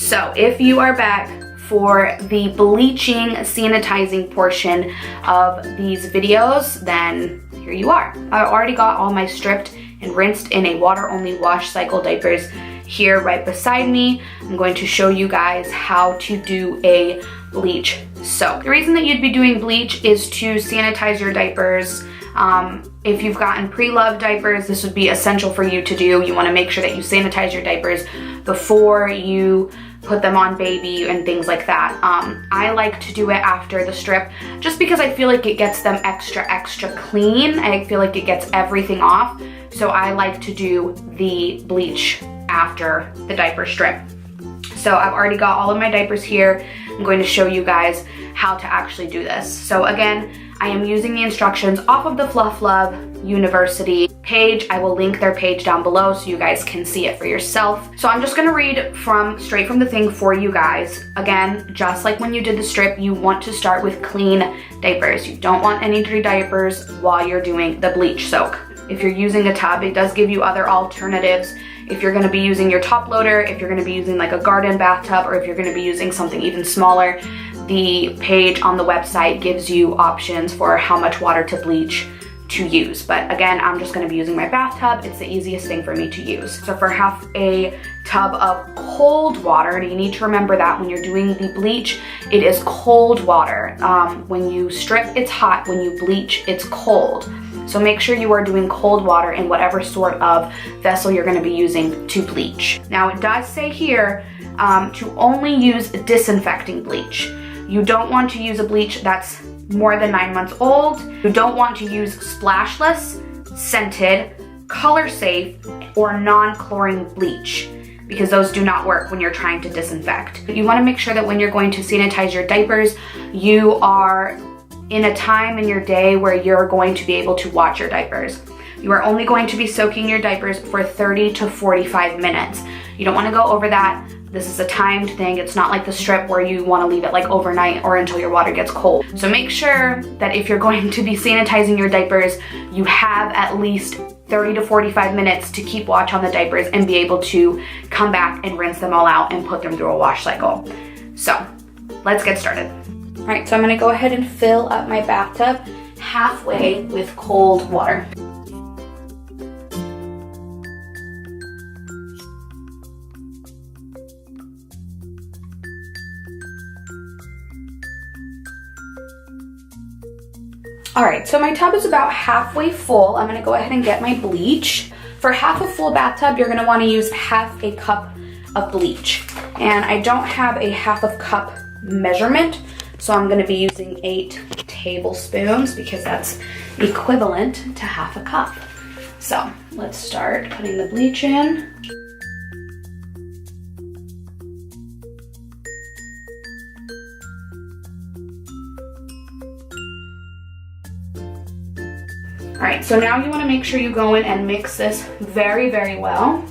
So if you are back for the bleaching, sanitizing portion of these videos, then here you are. I already got all my stripped and rinsed in a water-only wash cycle diapers here right beside me. I'm going to show you guys how to do a bleach soak. The reason that you'd be doing bleach is to sanitize your diapers. If you've gotten pre-loved diapers, this would be essential for you to do. You want to make sure that you sanitize your diapers before you put them on baby and things like that. I like to do it after the strip just because I feel like it gets them extra clean. I feel like it gets everything off. So I like to do the bleach after the diaper strip. So I've already got all of my diapers here. I'm going to show you guys how to actually do this. So again, I am using the instructions off of the Fluff Love University page. I will link their page down below so you guys can see it for yourself. So I'm just gonna read straight from the thing for you guys. Again, just like when you did the strip, you want to start with clean diapers. You don't want any dirty diapers while you're doing the bleach soak. If you're using a tub, it does give you other alternatives. If you're gonna be using your top loader, if you're gonna be using like a garden bathtub, or if you're gonna be using something even smaller, the page on the website gives you options for how much water to bleach to use. But again, I'm just gonna be using my bathtub. It's the easiest thing for me to use. So for half a tub of cold water, and you need to remember that when you're doing the bleach, it is cold water. When you strip, it's hot. When you bleach, it's cold. So make sure you are doing cold water in whatever sort of vessel you're gonna be using to bleach. Now it does say here to only use disinfecting bleach. You don't want to use a bleach that's more than 9 months old. You don't want to use splashless, scented, color safe, or non-chlorine bleach, because those do not work when you're trying to disinfect. You wanna make sure that when you're going to sanitize your diapers, you are in a time in your day where you're going to be able to watch your diapers. You are only going to be soaking your diapers for 30 to 45 minutes. You don't wanna go over that. This is a timed thing. It's not like the strip where you wanna leave it like overnight or until your water gets cold. So make sure that if you're going to be sanitizing your diapers, you have at least 30 to 45 minutes to keep watch on the diapers and be able to come back and rinse them all out and put them through a wash cycle. So let's get started. All right, so I'm gonna go ahead and fill up my bathtub halfway with cold water. All right, so my tub is about halfway full. I'm gonna go ahead and get my bleach. For half a full bathtub, you're gonna wanna use half a cup of bleach. And I don't have a half of cup measurement, so I'm gonna be using 8 tablespoons because that's equivalent to half a cup. So let's start putting the bleach in. All right, so now you wanna make sure you go in and mix this very, very well.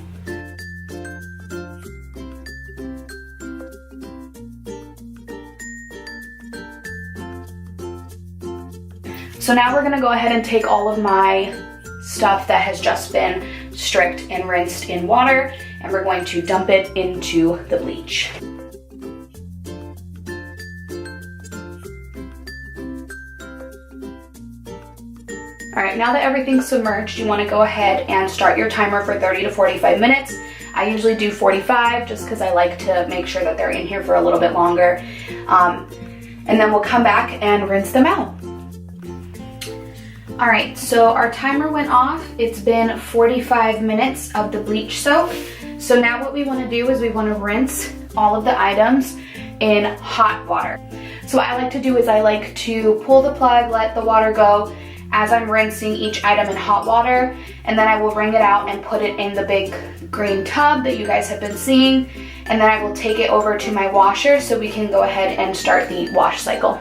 So now we're gonna go ahead and take all of my stuff that has just been stripped and rinsed in water, and we're going to dump it into the bleach. All right, now that everything's submerged, you wanna go ahead and start your timer for 30 to 45 minutes. I usually do 45 just because I like to make sure that they're in here for a little bit longer. And then we'll come back and rinse them out. All right, so our timer went off. It's been 45 minutes of the bleach soak. So now what we wanna do is we wanna rinse all of the items in hot water. So what I like to do is I like to pull the plug, let the water go as I'm rinsing each item in hot water, and then I will wring it out and put it in the big green tub that you guys have been seeing, and then I will take it over to my washer so we can go ahead and start the wash cycle.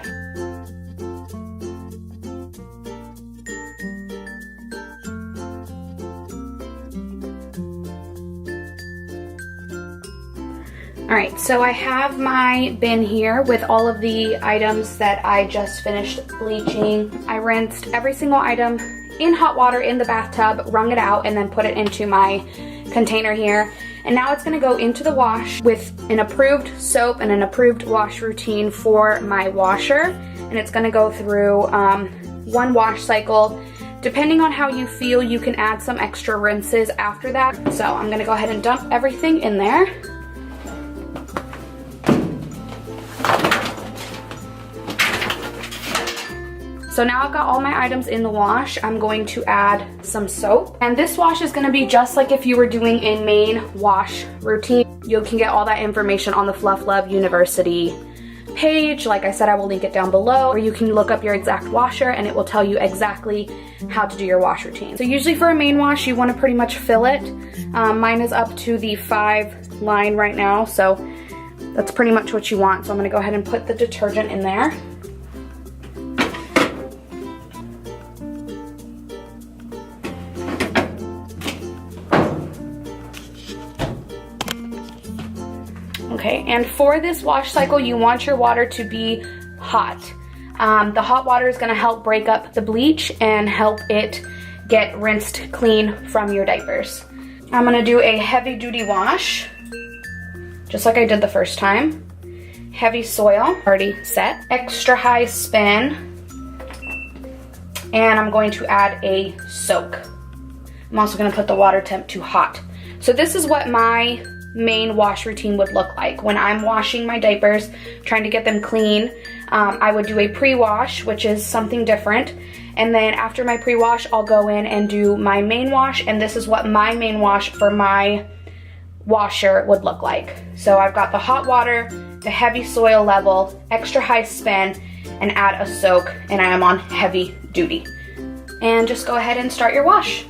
All right, so I have my bin here with all of the items that I just finished bleaching. I rinsed every single item in hot water in the bathtub, wrung it out, and then put it into my container here. And now it's gonna go into the wash with an approved soap and an approved wash routine for my washer. And it's gonna go through one wash cycle. Depending on how you feel, you can add some extra rinses after that. So I'm gonna go ahead and dump everything in there. So now I've got all my items in the wash. I'm going to add some soap. And this wash is gonna be just like if you were doing a main wash routine. You can get all that information on the Fluff Love University page. Like I said, I will link it down below, or you can look up your exact washer and it will tell you exactly how to do your wash routine. So usually for a main wash, you wanna pretty much fill it. Mine is up to the 5 line right now, so that's pretty much what you want. So I'm gonna go ahead and put the detergent in there. Okay, and for this wash cycle, you want your water to be hot. The hot water is gonna help break up the bleach and help it get rinsed clean from your diapers. I'm gonna do a heavy duty wash, just like I did the first time. Heavy soil, already set. Extra high spin. And I'm going to add a soak. I'm also gonna put the water temp to hot. So this is what my main wash routine would look like. When I'm washing my diapers, trying to get them clean, I would do a pre-wash, which is something different. And then after my pre-wash, I'll go in and do my main wash, and this is what my main wash for my washer would look like. So I've got the hot water, the heavy soil level, extra high spin, and add a soak, and I am on heavy duty. And just go ahead and start your wash.